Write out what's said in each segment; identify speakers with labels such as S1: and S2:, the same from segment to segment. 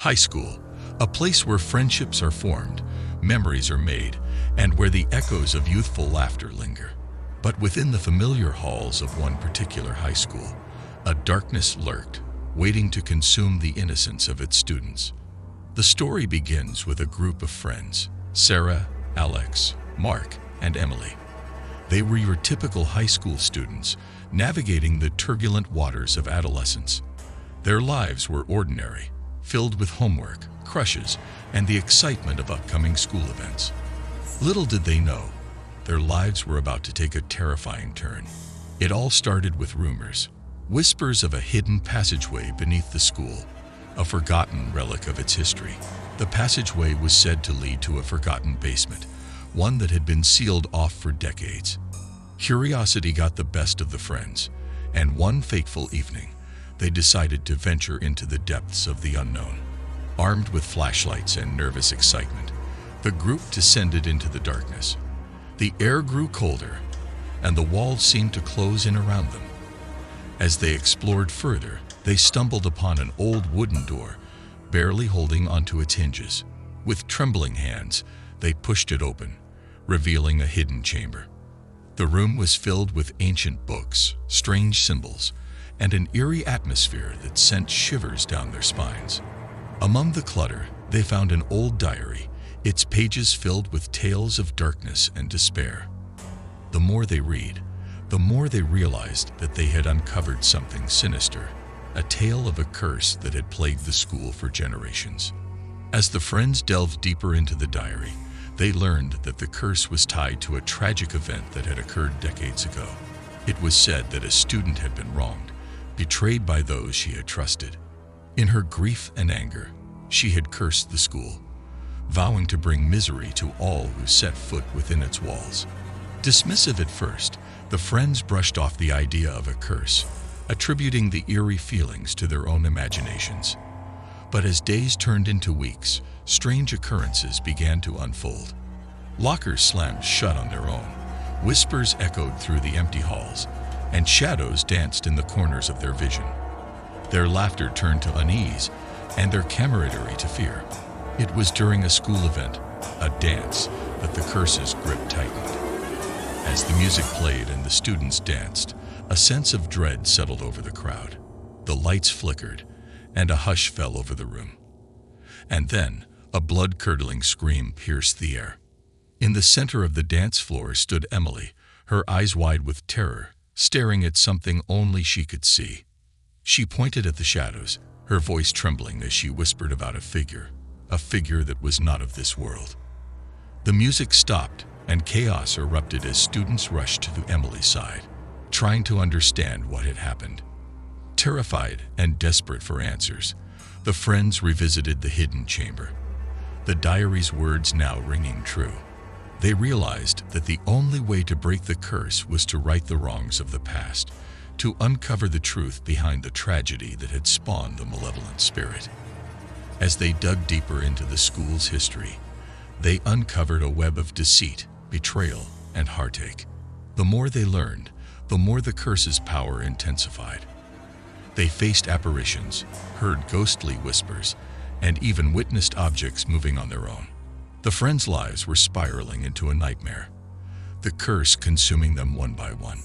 S1: High school, a place where friendships are formed, memories are made, and where the echoes of youthful laughter linger. But within the familiar halls of one particular high school, a darkness lurked, waiting to consume the innocence of its students. The story begins with a group of friends, Sarah, Alex, Mark, and Emily. They were your typical high school students, navigating the turbulent waters of adolescence. Their lives were ordinary, filled with homework, crushes, and the excitement of upcoming school events. Little did they know, their lives were about to take a terrifying turn. It all started with rumors, whispers of a hidden passageway beneath the school, a forgotten relic of its history. The passageway was said to lead to a forgotten basement, one that had been sealed off for decades. Curiosity got the best of the friends, and one fateful evening, they decided to venture into the depths of the unknown. Armed with flashlights and nervous excitement, the group descended into the darkness. The air grew colder, and the walls seemed to close in around them. As they explored further, they stumbled upon an old wooden door, barely holding onto its hinges. With trembling hands, they pushed it open, revealing a hidden chamber. The room was filled with ancient books, strange symbols, and an eerie atmosphere that sent shivers down their spines. Among the clutter, they found an old diary, its pages filled with tales of darkness and despair. The more they read, the more they realized that they had uncovered something sinister, a tale of a curse that had plagued the school for generations. As the friends delved deeper into the diary, they learned that the curse was tied to a tragic event that had occurred decades ago. It was said that a student had been wronged, betrayed by those she had trusted. In her grief and anger, she had cursed the school, vowing to bring misery to all who set foot within its walls. Dismissive at first, the friends brushed off the idea of a curse, attributing the eerie feelings to their own imaginations. But as days turned into weeks, strange occurrences began to unfold. Lockers slammed shut on their own, whispers echoed through the empty halls, and shadows danced in the corners of their vision. Their laughter turned to unease, and their camaraderie to fear. It was during a school event, a dance, that the curse's grip tightened. As the music played and the students danced, a sense of dread settled over the crowd. The lights flickered, and a hush fell over the room. And then, a blood-curdling scream pierced the air. In the center of the dance floor stood Emily, her eyes wide with terror, staring at something only she could see. She pointed at the shadows, her voice trembling as she whispered about a figure that was not of this world. The music stopped, and chaos erupted as students rushed to Emily's side, trying to understand what had happened. Terrified and desperate for answers, the friends revisited the hidden chamber, the diary's words now ringing true. They realized that the only way to break the curse was to right the wrongs of the past, to uncover the truth behind the tragedy that had spawned the malevolent spirit. As they dug deeper into the school's history, they uncovered a web of deceit, betrayal, and heartache. The more they learned, the more the curse's power intensified. They faced apparitions, heard ghostly whispers, and even witnessed objects moving on their own. The friends' lives were spiraling into a nightmare, the curse consuming them one by one.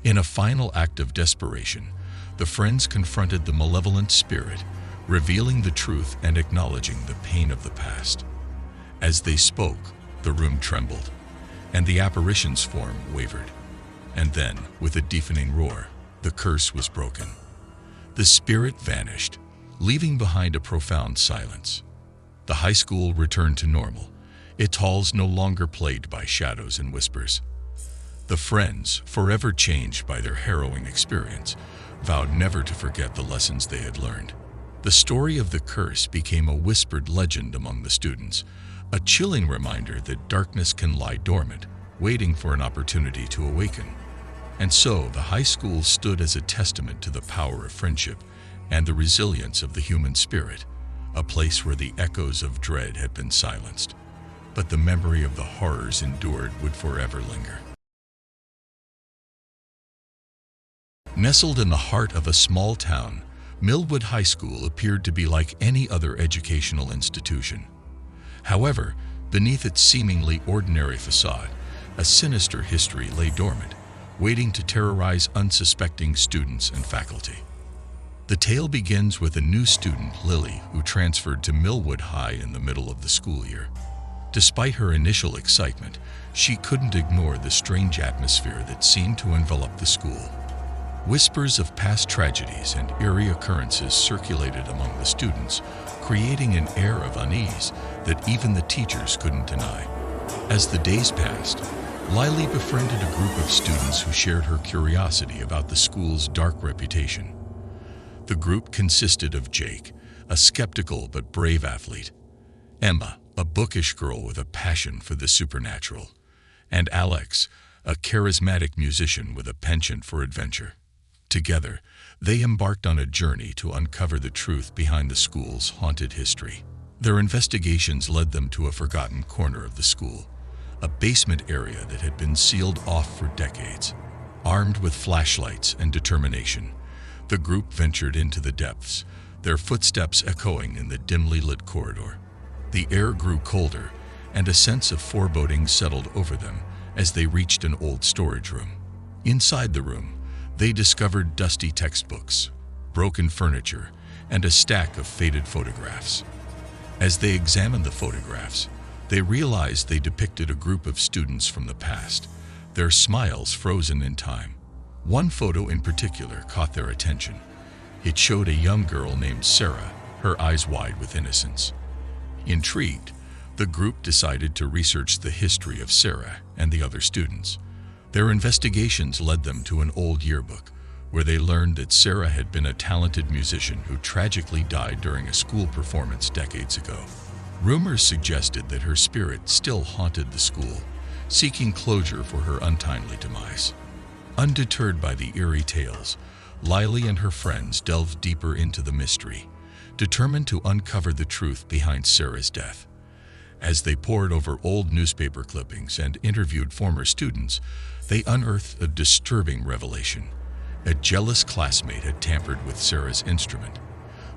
S1: In a final act of desperation, the friends confronted the malevolent spirit, revealing the truth and acknowledging the pain of the past. As they spoke, the room trembled, and the apparition's form wavered. And then, with a deafening roar, the curse was broken. The spirit vanished, leaving behind a profound silence. The high school returned to normal, its halls no longer plagued by shadows and whispers. The friends, forever changed by their harrowing experience, vowed never to forget the lessons they had learned. The story of the curse became a whispered legend among the students, a chilling reminder that darkness can lie dormant, waiting for an opportunity to awaken. And so the high school stood as a testament to the power of friendship and the resilience of the human spirit, a place where the echoes of dread had been silenced, but the memory of the horrors endured would forever linger. Nestled in the heart of a small town, Millwood High School appeared to be like any other educational institution. However, beneath its seemingly ordinary facade, a sinister history lay dormant, waiting to terrorize unsuspecting students and faculty. The tale begins with a new student, Lily, who transferred to Millwood High in the middle of the school year. Despite her initial excitement, she couldn't ignore the strange atmosphere that seemed to envelop the school. Whispers of past tragedies and eerie occurrences circulated among the students, creating an air of unease that even the teachers couldn't deny. As the days passed, Lily befriended a group of students who shared her curiosity about the school's dark reputation. The group consisted of Jake, a skeptical but brave athlete, Emma, a bookish girl with a passion for the supernatural, and Alex, a charismatic musician with a penchant for adventure. Together, they embarked on a journey to uncover the truth behind the school's haunted history. Their investigations led them to a forgotten corner of the school, a basement area that had been sealed off for decades. Armed with flashlights and determination, the group ventured into the depths, their footsteps echoing in the dimly lit corridor. The air grew colder, and a sense of foreboding settled over them as they reached an old storage room. Inside the room, they discovered dusty textbooks, broken furniture, and a stack of faded photographs. As they examined the photographs, they realized they depicted a group of students from the past, their smiles frozen in time. One photo in particular caught their attention. It showed a young girl named Sarah, her eyes wide with innocence. Intrigued, the group decided to research the history of Sarah and the other students. Their investigations led them to an old yearbook, where they learned that Sarah had been a talented musician who tragically died during a school performance decades ago. Rumors suggested that her spirit still haunted the school, seeking closure for her untimely demise. Undeterred by the eerie tales, Lily and her friends delved deeper into the mystery, determined to uncover the truth behind Sarah's death. As they pored over old newspaper clippings and interviewed former students, they unearthed a disturbing revelation. A jealous classmate had tampered with Sarah's instrument,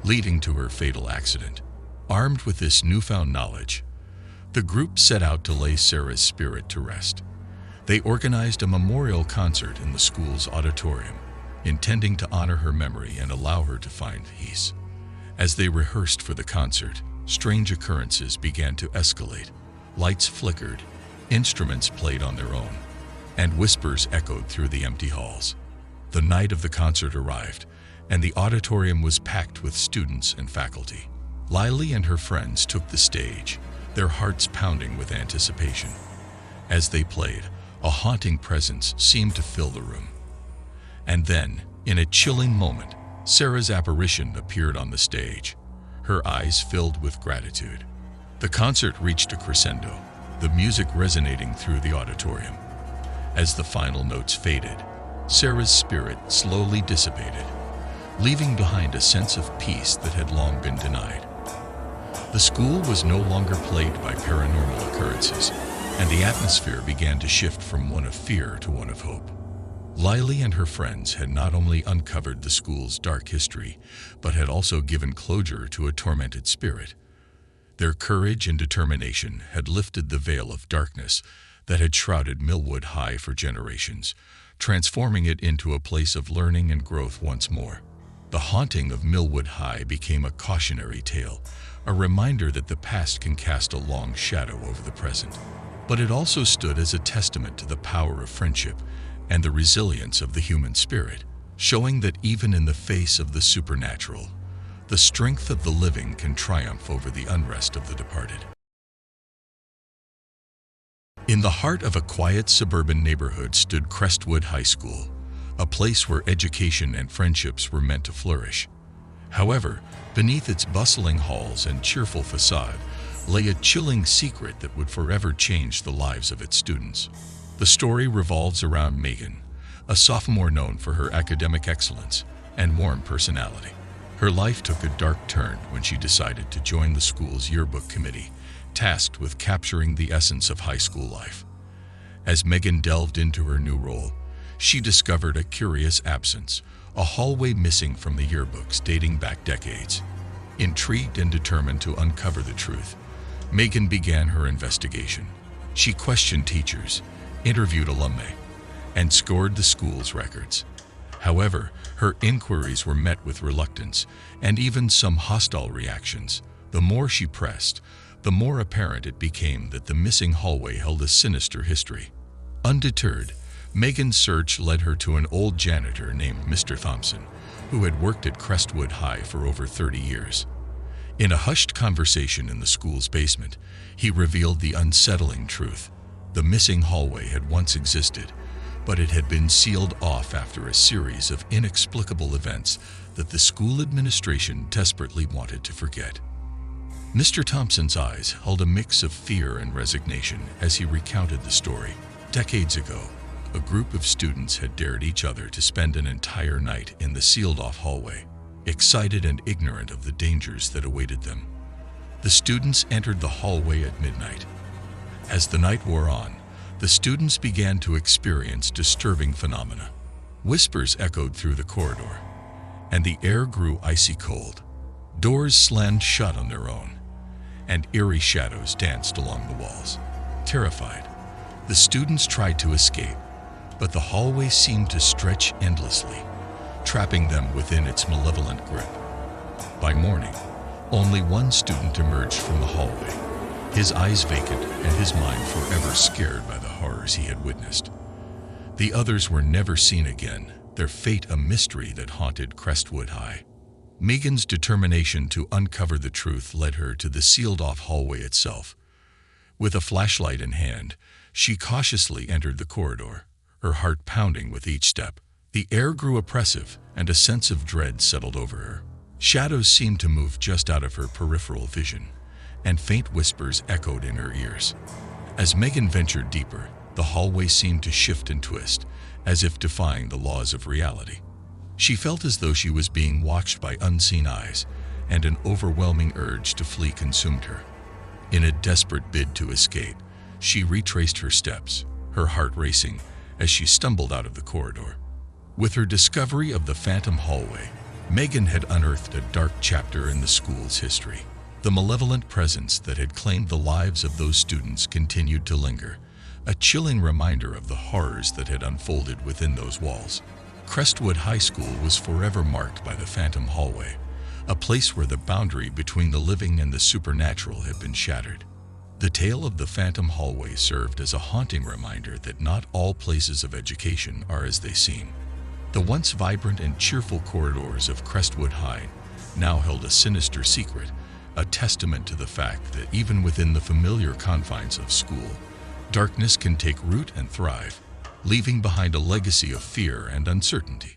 S1: leading to her fatal accident. Armed with this newfound knowledge, the group set out to lay Sarah's spirit to rest. They organized a memorial concert in the school's auditorium, intending to honor her memory and allow her to find peace. As they rehearsed for the concert, strange occurrences began to escalate. Lights flickered, instruments played on their own, and whispers echoed through the empty halls. The night of the concert arrived, and the auditorium was packed with students and faculty. Lily and her friends took the stage, their hearts pounding with anticipation. As they played, a haunting presence seemed to fill the room. And then, in a chilling moment, Sarah's apparition appeared on the stage, her eyes filled with gratitude. The concert reached a crescendo, the music resonating through the auditorium. As the final notes faded, Sarah's spirit slowly dissipated, leaving behind a sense of peace that had long been denied. The school was no longer plagued by paranormal occurrences, and the atmosphere began to shift from one of fear to one of hope. Lily and her friends had not only uncovered the school's dark history, but had also given closure to a tormented spirit. Their courage and determination had lifted the veil of darkness that had shrouded Millwood High for generations, transforming it into a place of learning and growth once more. The haunting of Millwood High became a cautionary tale, a reminder that the past can cast a long shadow over the present. But it also stood as a testament to the power of friendship and the resilience of the human spirit, showing that even in the face of the supernatural, the strength of the living can triumph over the unrest of the departed. In the heart of a quiet suburban neighborhood stood Crestwood High School, a place where education and friendships were meant to flourish. However, beneath its bustling halls and cheerful facade lay a chilling secret that would forever change the lives of its students. The story revolves around Megan, a sophomore known for her academic excellence and warm personality. Her life took a dark turn when she decided to join the school's yearbook committee, tasked with capturing the essence of high school life. As Megan delved into her new role, she discovered a curious absence, a hallway missing from the yearbooks dating back decades. Intrigued and determined to uncover the truth, Megan began her investigation. She questioned teachers, interviewed alumni, and scoured the school's records. However, her inquiries were met with reluctance and even some hostile reactions. The more she pressed, the more apparent it became that the missing hallway held a sinister history. Undeterred, Megan's search led her to an old janitor named Mr. Thompson, who had worked at Crestwood High for over 30 years. In a hushed conversation in the school's basement, he revealed the unsettling truth. The missing hallway had once existed, but it had been sealed off after a series of inexplicable events that the school administration desperately wanted to forget. Mr. Thompson's eyes held a mix of fear and resignation as he recounted the story. Decades ago, a group of students had dared each other to spend an entire night in the sealed-off hallway, excited and ignorant of the dangers that awaited them. The students entered the hallway at midnight. As the night wore on, the students began to experience disturbing phenomena. Whispers echoed through the corridor, and the air grew icy cold. Doors slammed shut on their own, and eerie shadows danced along the walls. Terrified, the students tried to escape, but the hallway seemed to stretch endlessly, trapping them within its malevolent grip. By morning, only one student emerged from the hallway, his eyes vacant and his mind forever scared by the horrors he had witnessed. The others were never seen again, their fate a mystery that haunted Crestwood High. Megan's determination to uncover the truth led her to the sealed-off hallway itself. With a flashlight in hand, she cautiously entered the corridor, her heart pounding with each step. The air grew oppressive, and a sense of dread settled over her. Shadows seemed to move just out of her peripheral vision, and faint whispers echoed in her ears. As Megan ventured deeper, the hallway seemed to shift and twist, as if defying the laws of reality. She felt as though she was being watched by unseen eyes, and an overwhelming urge to flee consumed her. In a desperate bid to escape, she retraced her steps, her heart racing as she stumbled out of the corridor. With her discovery of the phantom hallway, Megan had unearthed a dark chapter in the school's history. The malevolent presence that had claimed the lives of those students continued to linger, a chilling reminder of the horrors that had unfolded within those walls. Crestwood High School was forever marked by the phantom hallway, a place where the boundary between the living and the supernatural had been shattered. The tale of the phantom hallway served as a haunting reminder that not all places of education are as they seem. The once vibrant and cheerful corridors of Crestwood High now held a sinister secret, a testament to the fact that even within the familiar confines of school, darkness can take root and thrive, leaving behind a legacy of fear and uncertainty.